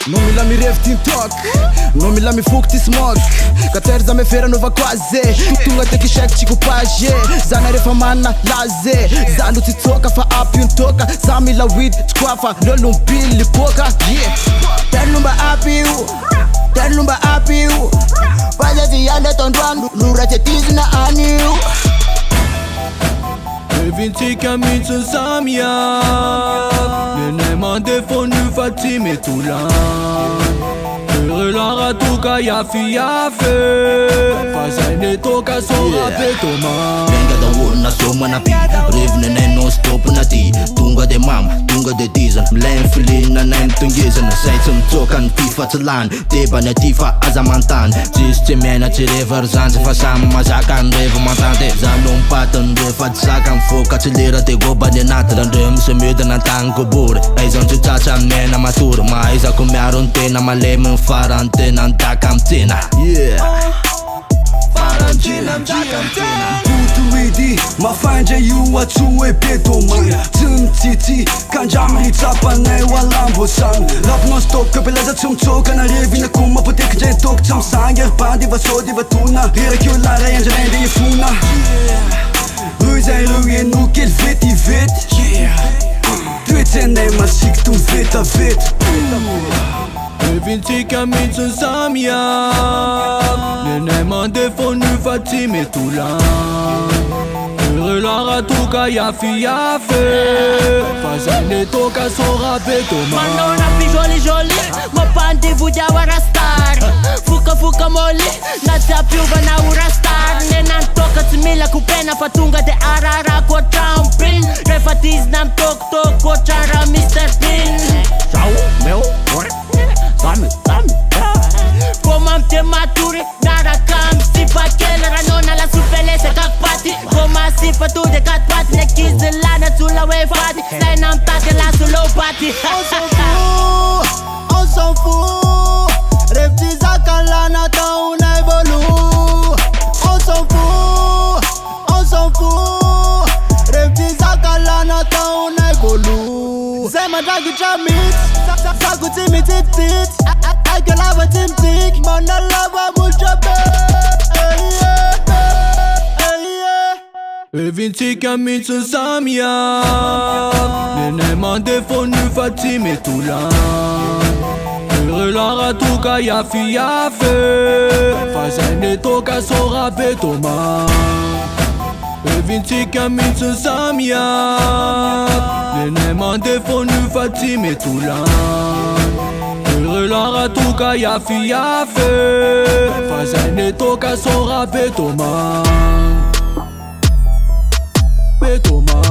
No mila mirevy tintoka, no mila mifoky ty smoke. Katery za mefera nova quase tonga teky shake chikopage. Zana refa manna laze zalo titsoka fa apy ntoka. Za mila weed tsikwafa lolompily poka. Terlumba apy io, terlumba apy io. Vazazy yanda tondroano loratsy atizina anio. Evintsika mihitsy samihafa. Nenay mandefony fa tsy mety ho lany. Relara toka yafiafe fa zay netoka sora betoma. Venga da olo na soma na pi Rivo nenay non stop na ty. Tonga de mama, tonga de tizana. Milay ny filina nay mitongezana. Zay tsy mitsoka ny fifatsilany. Tebany aty fa aza mantany. Tsisy tsy miaina tsy reva ry zanjy fa samy mazaka ny reva mantante. Zalo mipatany refa tsy zaka mifoka tsy lera te gobany anatiny. Andre misy medana antagny kobory. Aizan tsy tsatsa amin'ny aina matory. Mahaizako miaro ny tena malemy ny farany tena ndaka amin'ny tsena. Farany tena ndaka amin'ny tsena. Edy mafandra io atso hoe betoma. Tsy mitsitsy kandramy hitsapanay ho alambosany. Rapy non stop kapelaza tsy mitsoka na revina ko mapoteky ndray toko tsy misangy. Arbandy va sody va tona eraky io laray andranay nde ifona. Roy zay roy enoky elvety ivety. Toetsy anay masiky to vetavety. Evintsika mihitsy samihafa. Nenay mandefony fa tsy mety ho lany. Relara toka yafiafe fa zay netoka sora betoma. Manao rapi joli joli mapandy vodiawa rastar. Fuka moli na tsy ampiovana ho rastar. Nenantoka tsy mila kopena fa tonga de ararako ohatrampin. Refa tizina mitokotoko ohatrara Mr. Pin. Zao meu Sami Koma mte maturi Naraka msipa kele ranona la supelese kakpati Koma sipa tu de katpati Nekizi lana tula wefati Saina mtate la sulopati On s'en fout. Repti zaka lana ta una evolu. On s'en fout. Repti zaka lana ta una evolu. Zema dragi chamit Zaku timi tit Ake lava tim tik Mana lava mulchabe. Evintsika mihitsy samihafa. Nenay mandefony fa tsy mety ho lany. Relara toka yafiafe fa zay netoka sora betoma. Evintsika mihitsy samihafa. Nenay mandefony fa tsy mety ho lany. Relara toka yafiafe fa zay netoka sora betoma. Betoma.